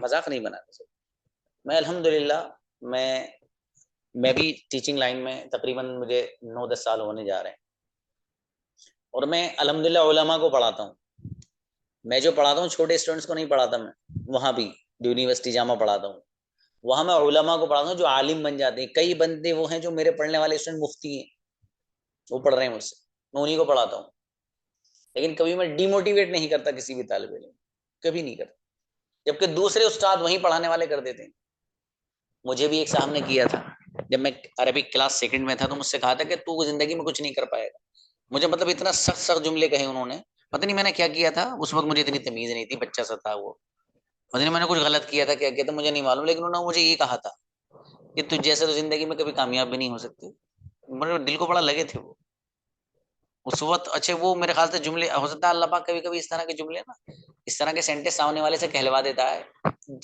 A: मजाक नहीं बनाते सर। मैं अल्हम्दुलिल्लाह मैं भी टीचिंग लाइन में तकरीबन मुझे 9-10 साल होने जा रहे हैं, और मैं अल्हम्दुलिल्लाह उलमा को पढ़ाता हूँ। मैं जो पढ़ाता हूँ छोटे स्टूडेंट्स को नहीं पढ़ाता, मैं वहाँ भी यूनिवर्सिटी जामा पढ़ाता हूँ, वहाँ मैं उलमा को पढ़ाता हूँ जो आलिम बन जाते हैं। कई बंदे वो हैं जो मेरे पढ़ने वाले स्टूडेंट मुफ्ती हैं, वो पढ़ रहे हैं मुझसे, मैं उन्हीं को पढ़ाता हूँ। लेकिन कभी मैं डिमोटिवेट नहीं करता किसी भी तालिब इल्म, कभी नहीं करता, जबकि दूसरे उस्ताद वहीं पढ़ाने वाले कर देते हैं। मुझे भी एक साहब ने किया था, जब मैं अरबिक क्लास सेकंड में था, तो मुझसे कहा था कि तू जिंदगी में कुछ नहीं कर पाएगा। मुझे मतलब इतना सख्त सख्त जुमले कहे उन्होंने, पता नहीं मैंने क्या किया था उस वक्त, मुझे इतनी तमीज नहीं थी, बच्चा सा था वो, पता नहीं मैंने कुछ गलत किया था, क्या किया था मुझे नहीं मालूम, लेकिन उन्होंने मुझे ये कहा था कि तुझ जैसे तो जिंदगी में कभी कामयाब भी नहीं हो सकती। मेरे दिल को बड़ा लगे थे वो उस वक्त। अच्छे वो मेरे ख्याल से जुमले, हो सकता है अल्लाह पाक कभी कभी इस तरह के जुमले ना, इस तरह के सेंटेंस सामने वाले से कहलवा देता है,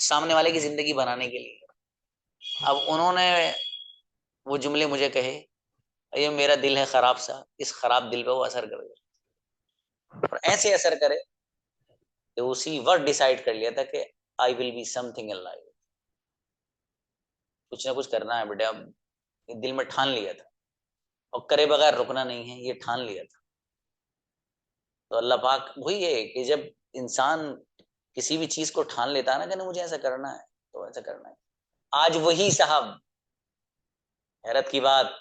A: सामने वाले की जिंदगी बनाने के लिए। अब उन्होंने वो जुमले मुझे कहे, ये मेरा दिल है खराब सा, इस खराब दिल पे वो असर कर गया, और ऐसे असर करे कि उसी वक्त डिसाइड कर लिया था कि I will be something in life, कुछ ना कुछ करना है बेटा। अब दिल में ठान लिया था, और करे बगैर रुकना नहीं है, ये ठान लिया था। तो अल्लाह पाक वही है कि जब इंसान किसी भी चीज को ठान लेता है ना कि नहीं मुझे ऐसा करना है, तो ऐसा करना है। आज वही साहब, हैरत की बात,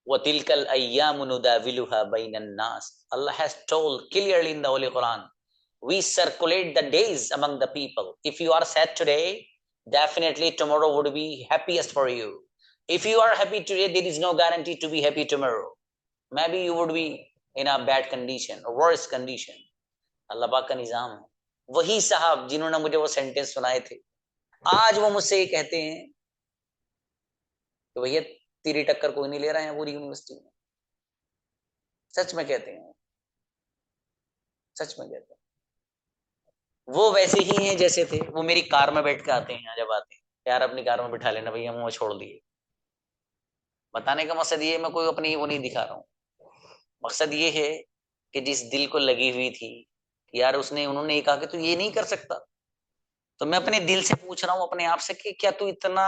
A: वतिलकल अय्यामु नुदाविलुहा बैनन नास, Allah has told clearly in the Holy Quran, we circulate the days among the people. If you are sad today, definitely tomorrow would be happiest for you. If you are happy today, there is no guarantee to be happy tomorrow. Maybe you would be in a bad condition or worse condition. अल्लाह पाक का निजाम है। वही साहब जिन्होंने मुझे वो sentence सुनाए थे, आज वो मुझसे ये कहते हैं कि भैया तेरी टक्कर कोई नहीं ले रहा है पूरी यूनिवर्सिटी में। सच में कहते हैं, सच में कहते हैं। वो वैसे ही हैं जैसे थे। वो मेरी कार में बैठ के आते हैं, जब आते हैं, यार अपनी कार में बिठा लेना भैया, मुंह छोड़ दिए। बताने का मकसद ये, मैं कोई अपनी वो नहीं दिखा रहा हूँ। मकसद ये है कि जिस दिल को लगी हुई थी यार, उन्होंने ये कहा कि तू ये नहीं कर सकता, तो मैं अपने दिल से पूछ रहा हूँ अपने आप से कि क्या तू इतना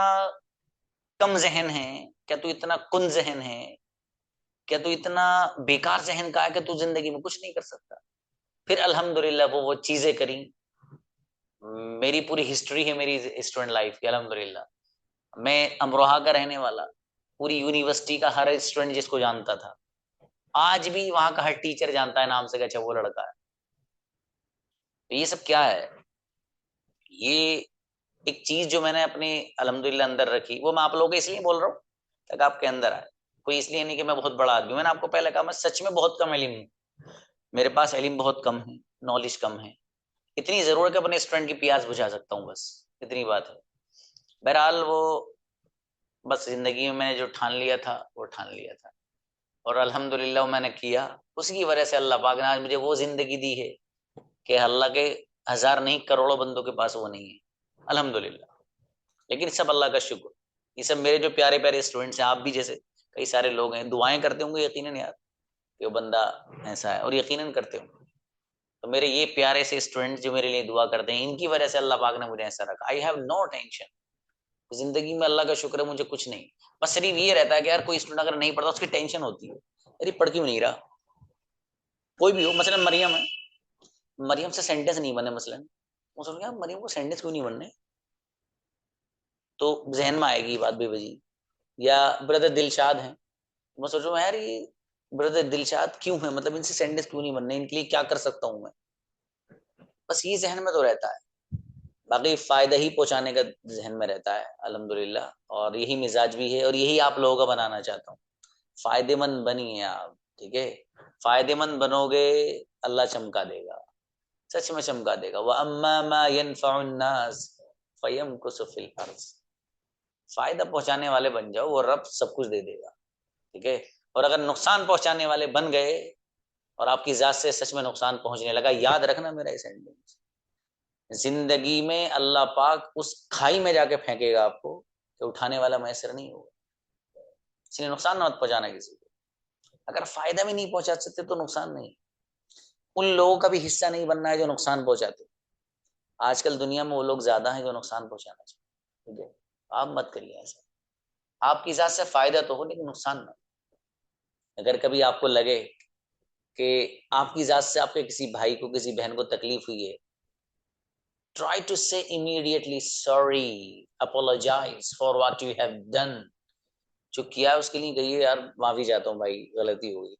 A: कम जहन है, क्या तू इतना कुन जहन है, क्या तू इतना बेकार जहन का है कि तू जिंदगी में कुछ नहीं कर सकता। फिर अल्हम्दुलिल्लाह वो चीजें करी। मेरी पूरी हिस्ट्री है मेरी स्टूडेंट लाइफ की, अल्हम्दुलिल्लाह। मैं अमरोहा का रहने वाला, पूरी यूनिवर्सिटी का हर स्टूडेंट जिसको जानता था, आज भी वहां का हर टीचर जानता है नाम से, अच्छा वो लड़का है। तो ये सब क्या है? ये एक चीज जो मैंने अपने अल्हम्दुलिल्लाह अंदर रखी, वो मैं आप लोगों को इसलिए बोल रहा हूँ ताकि आपके अंदर आए। कोई इसलिए नहीं कि मैं बहुत बड़ा आदमी हूँ। मैंने आपको पहले कहा, मैं सच में बहुत कम इल्म हूँ, मेरे पास इल्म बहुत कम है, नॉलेज कम है। इतनी जरूर है कि अपने स्टूडेंट की प्यास बुझा सकता हूँ, बस इतनी बात है। बहरहाल वो बस जिंदगी में मैंने जो ठान लिया था वो ठान लिया था, और अल्हम्दुलिल्लाह मैंने किया। उसकी वजह से अल्लाह पाक ने आज मुझे वो जिंदगी दी है कि अल्लाह के हजार नहीं करोड़ों बंदों के पास वो नहीं है, अल्हम्दुलिल्लाह। लेकिन सब अल्लाह का शुक्र। ये सब मेरे जो प्यारे प्यारे स्टूडेंट्स हैं, आप भी जैसे कई सारे लोग हैं, दुआएं करते होंगे यकीनन यार कि वो बंदा ऐसा है, और यकीनन करते होंगे। तो मेरे ये प्यारे से स्टूडेंट्स जो मेरे लिए दुआ करते हैं, इनकी वजह से अल्लाह पाक ने मुझे ऐसा रखा। आई हैव नो टेंशन जिंदगी में, अल्लाह का शुक्र है मुझे कुछ नहीं। बस सिर्फ ये रहता है कि यार कोई स्टूडेंट अगर नहीं पढ़ता उसकी टेंशन होती है, अरे पढ़ क्यों नहीं रहा। कोई भी हो, मसलन मरियम है, मरियम से सेंटेंस नहीं बने, मसलन वो सोच यार मरियम को सेंटेंस क्यों नहीं बनने, तो जहन में आएगी बात बेवजह। या ब्रदर दिलशाद है, मैं सोच रहा हूँ यार ये ब्रदर दिलशाद क्यों है, मतलब इनसे सेंटेंस क्यों नहीं बनने, इनके लिए क्या कर सकता हूँ मैं। बस ये जहन में तो रहता है, बाकी फायदा ही पहुंचाने का जहन में रहता है अल्हम्दुलिल्लाह। और यही मिजाज भी है, और यही आप लोगों का बनाना चाहता हूँ। फायदेमंद बनिए आप, ठीक है। फायदेमंद बनोगे अल्लाह चमका देगा, सच में चमका देगा। वह अम्मा मा यनफउन नास फयमकुसु फिल अर्ज़। फायदा पहुंचाने वाले बन जाओ, वो रब सब कुछ दे देगा, ठीक है। और अगर नुकसान पहुंचाने वाले बन गए और आपकी जात से सच में नुकसान पहुंचने लगा, याद रखना मेरा इस सेंटेंस, जिंदगी में अल्लाह पाक उस खाई में जाके फेंकेगा आपको कि उठाने वाला मैसर नहीं होगा। इसलिए नुकसान मत पहुंचाना किसी को। अगर फायदा भी नहीं पहुंचा सकते तो नुकसान नहीं। उन लोगों का भी हिस्सा नहीं बनना है जो नुकसान पहुंचाते। आजकल दुनिया में वो लोग ज्यादा हैं जो नुकसान पहुंचाना चाहते, ठीक है। आप मत करिए ऐसा। आपकी जात से फायदा तो हो लेकिन नुकसान ना। अगर कभी आपको लगे कि आपकी जात से आपके किसी भाई को, किसी बहन को तकलीफ हुई है, try to say immediately sorry, apologize for what you have done। जो किया है उसके लिए कहिए यार माफी चाहता हूँ भाई, गलती हो गई।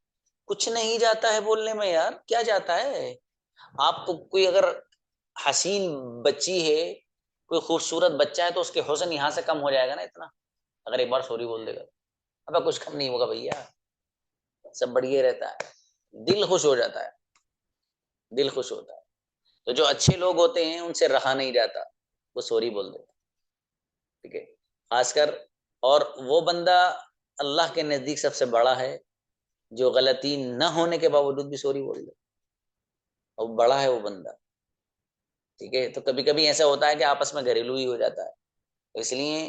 A: कुछ नहीं जाता है बोलने में यार, क्या जाता है। आपको कोई अगर हसीन बच्ची है, कोई खूबसूरत बच्चा है, तो उसके हुस्न यहाँ से कम हो जाएगा ना इतना, अगर एक बार सॉरी बोल देगा। अब कुछ कम नहीं होगा भैया, सब बढ़िया रहता है, दिल खुश हो जाता है, दिल खुश होता है। तो जो अच्छे लोग होते हैं उनसे रहा नहीं जाता, वो सॉरी बोल देता, ठीक है। खासकर और वो बंदा अल्लाह के नजदीक सबसे बड़ा है जो गलती न होने के बावजूद भी सॉरी बोल दे, और बड़ा है वो बंदा, ठीक है। तो कभी कभी ऐसा होता है कि आपस में घरेलू ही हो जाता है, तो इसलिए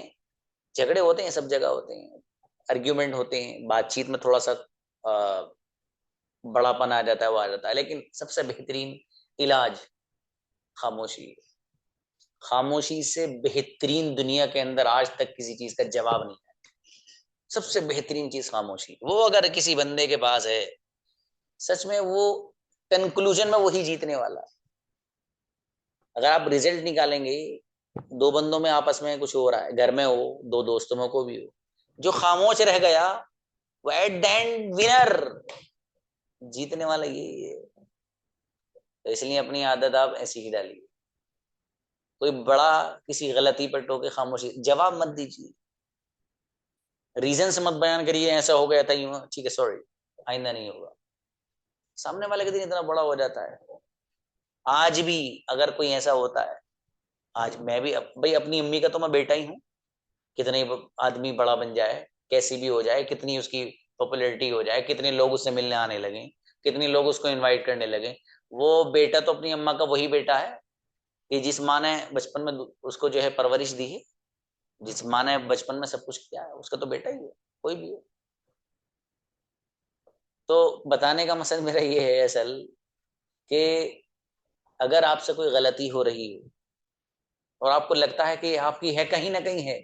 A: झगड़े होते हैं, सब जगह होते हैं, आर्ग्यूमेंट होते हैं, बातचीत में थोड़ा सा बड़ापन आ जाता है, वो आ जाता है। लेकिन सबसे बेहतरीन इलाज खामोशी। खामोशी से बेहतरीन दुनिया के अंदर आज तक किसी चीज का जवाब नहीं है। सबसे बेहतरीन चीज खामोशी। वो अगर किसी बंदे के पास है, सच में वो कंक्लूजन में वही जीतने वाला। अगर आप रिजल्ट निकालेंगे, दो बंदों में आपस में कुछ हो रहा है, घर में हो, दो दोस्तों में को भी हो, जो खामोश रह गया वो एट द एंड विनर, जीतने वाला यही है। तो इसलिए अपनी आदत आप ऐसी ही डालिए। कोई बड़ा किसी गलती पर टोके, खामोशी, जवाब मत दीजिए, रीजन से मत बयान करिए ऐसा हो गया था यूं, ठीक है सॉरी आइंदा नहीं होगा। सामने वाले के दिन इतना बड़ा हो जाता है। आज भी अगर कोई ऐसा होता है, आज मैं भी भाई अपनी अम्मी का तो मैं बेटा ही हूँ, कितने आदमी बड़ा बन जाए, कैसी भी हो जाए, कितनी उसकी पॉपुलैरिटी हो जाए, कितने लोग उससे मिलने आने लगे, कितने लोग उसको इनवाइट करने लगे, वो बेटा तो अपनी अम्मा का वही बेटा है कि जिस माँ ने बचपन में उसको जो है परवरिश दी है, जिस माँ ने बचपन में सब कुछ किया है, उसका तो बेटा ही है, कोई भी है। तो बताने का मकसद मेरा ये है असल कि अगर आपसे कोई गलती हो रही है और आपको लगता है कि आपकी है, कहीं ना कहीं है,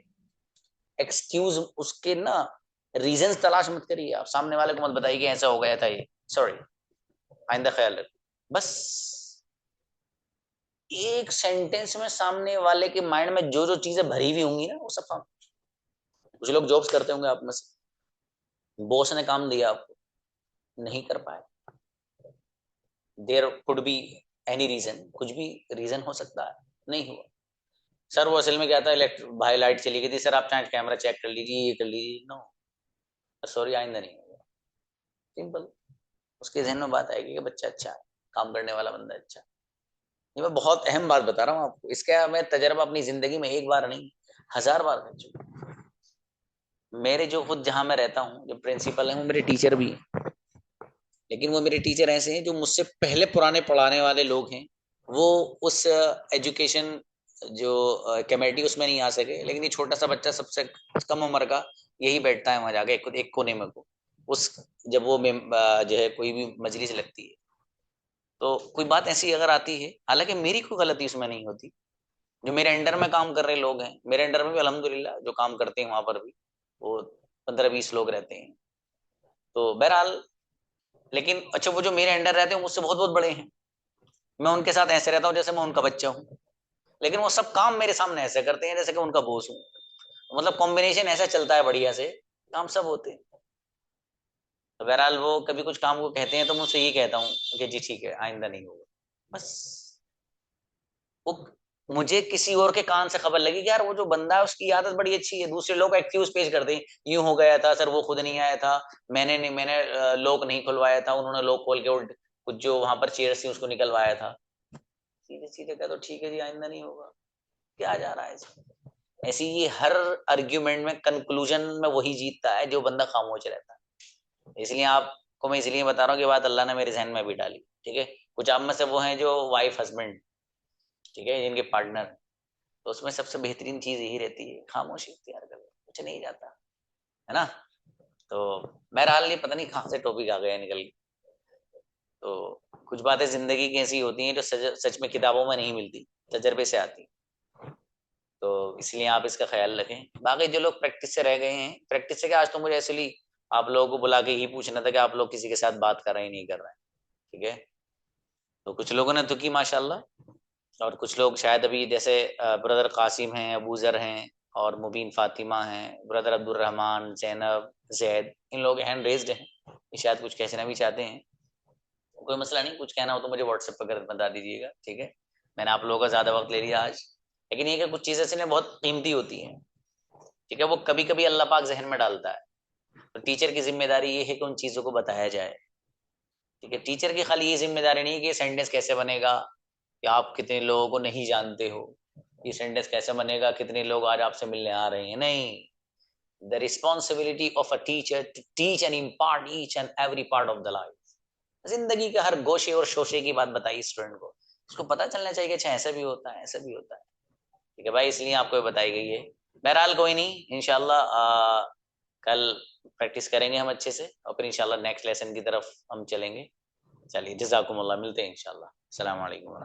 A: एक्सक्यूज उसके ना रीजंस तलाश मत करिए, आप सामने वाले को मत बताइए कि ऐसा हो गया था ये, सॉरी, आइंदा ख्याल रखिए। बस एक सेंटेंस में सामने वाले के माइंड में जो जो चीजें भरी हुई होंगी ना वो सब काम। कुछ लोग जॉब्स करते होंगे आप में से, बॉस ने काम दिया आपको, नहीं कर पाए, there could be any reason, कुछ भी रीजन हो सकता है, नहीं हुआ। सर वो असल में क्या था, इलेक्ट्रिक भाई लाइट चली गई थी सर, आप चाहे कैमरा चेक कर लीजिए, ये कर लीजिए, नो सॉरी आइंदा नहीं होगा। सिंपल, उसके जहन में बात आएगी कि बच्चा अच्छा है, काम करने वाला बंदा अच्छा है। ये मैं बहुत अहम बात बता रहा हूँ आपको, इसका मैं तजर्बा अपनी जिंदगी में एक बार नहीं 1000 बार कर चुका। मेरे जो खुद जहाँ मैं रहता हूँ, जो प्रिंसिपल है वो मेरे टीचर भी हैं, लेकिन वो मेरे टीचर ऐसे हैं जो मुझसे पहले पुराने पढ़ाने वाले लोग हैं, वो उस एजुकेशन जो कमेटी उसमें नहीं आ सके, लेकिन ये छोटा सा बच्चा सबसे कम उम्र का यही बैठता है वहां जाके एक कोने में को, उस जब वो जो है कोई भी मजलिस लगती है, तो कोई बात ऐसी अगर आती है, हालांकि मेरी कोई गलती उसमें नहीं होती, जो मेरे अंडर में काम कर रहे लोग हैं, मेरे अंडर में भी अल्हम्दुलिल्लाह जो काम करते हैं वहां पर भी वो 15-20 लोग रहते हैं, तो बहरहाल, लेकिन अच्छा वो जो मेरे अंडर रहते हैं मुझसे बहुत बहुत बड़े हैं, मैं उनके साथ ऐसे रहता हूँ जैसे मैं उनका बच्चा हूँ, लेकिन वो सब काम मेरे सामने ऐसे करते हैं जैसे कि उनका बॉस हूँ, मतलब कॉम्बिनेशन ऐसा चलता है बढ़िया से, काम सब होते हैं। तो बहरहाल वो कभी कुछ काम को कहते हैं तो मुझसे यही कहता हूँ कि जी ठीक है आइंदा नहीं होगा, बस। वो मुझे किसी और के कान से खबर लगी कि यार वो जो बंदा है उसकी आदत बड़ी अच्छी है, दूसरे लोग एक्सक्यूज पेश करते हैं, यूं हो गया था सर, वो खुद नहीं आया था, मैंने लॉक नहीं खुलवाया था, उन्होंने लॉक खोल के उल्ट कुछ जो वहां पर चेयर थी उसको निकलवाया था, सीधे सीधे कह तो ठीक है जी आइंदा नहीं होगा, क्या जा रहा है इसमें। ऐसी ये हर आर्ग्यूमेंट में कंक्लूजन में वही जीतता है जो बंदा खामोश रहता है। इसलिए आपको मैं इसलिए बता रहा हूँ कि बात अल्लाह ने मेरे जहन में भी डाली, ठीक है। कुछ आप में से वो हैं जो वाइफ हस्बैंड, ठीक है, जिनके पार्टनर, तो उसमें सबसे बेहतरीन चीज यही रहती है, खामोशी इख्तियार कर लो, कुछ नहीं जाता है ना। तो बहरहाल ये पता नहीं कहाँ से टॉपिक आ गया निकल के, तो कुछ बातें जिंदगी की ऐसी होती हैं जो सच में किताबों में नहीं मिलती, तजर्बे से आती, तो इसलिए आप इसका ख्याल रखें। बाकी जो लोग प्रैक्टिस से रह गए हैं, प्रैक्टिस से क्या, आज तो मुझे एक्चुअली आप लोगों को बुला के ही पूछना था कि आप लोग किसी के साथ बात कर रहे हैं नहीं कर रहे हैं, ठीक है। तो कुछ लोगों ने तो की माशाल्लाह, और कुछ लोग शायद अभी जैसे ब्रदर कासिम हैं, अबूजर हैं और मुबीन फातिमा हैं, ब्रदर अब्दुल रहमान, जैनब, जैद, इन लोग हैंड रेज्ड हैं, ये शायद कुछ कहना भी चाहते हैं, कोई मसला नहीं, कुछ कहना हो तो मुझे व्हाट्सएप पर बता दीजिएगा, ठीक है। मैंने आप लोगों का ज्यादा वक्त ले लिया आज, लेकिन ये कि कुछ चीजें से बहुत कीमती होती हैं, ठीक है, वो कभी कभी अल्लाह पाक जहन में डालता है, तो टीचर की जिम्मेदारी ये है कि उन चीजों को बताया जाए, ठीक है। टीचर की खाली ये जिम्मेदारी नहीं कि सेंटेंस कैसे बनेगा, कि आप कितने लोगों को नहीं जानते हो, ये सेंटेंस कैसे बनेगा, कितने लोग आज आपसे मिलने आ रहे हैं, नहीं। The responsibility of a teacher to teach and impart each and every part of the life, जिंदगी के हर गोशे और शोशे की बात बताइए स्टूडेंट को, उसको पता चलना चाहिए कि अच्छा ऐसा भी होता है, ऐसा भी होता है, ठीक है भाई, इसलिए आपको बताई गई है। बहरहाल कोई नहीं, इंशाल्लाह कल प्रैक्टिस करेंगे हम अच्छे से, और फिर इंशाल्लाह नेक्स्ट लेसन की तरफ हम चलेंगे। चलिए जज़ाकुमुल्लाह, मिलते हैं इंशाल्लाह, अस्सलाम वालेकुम।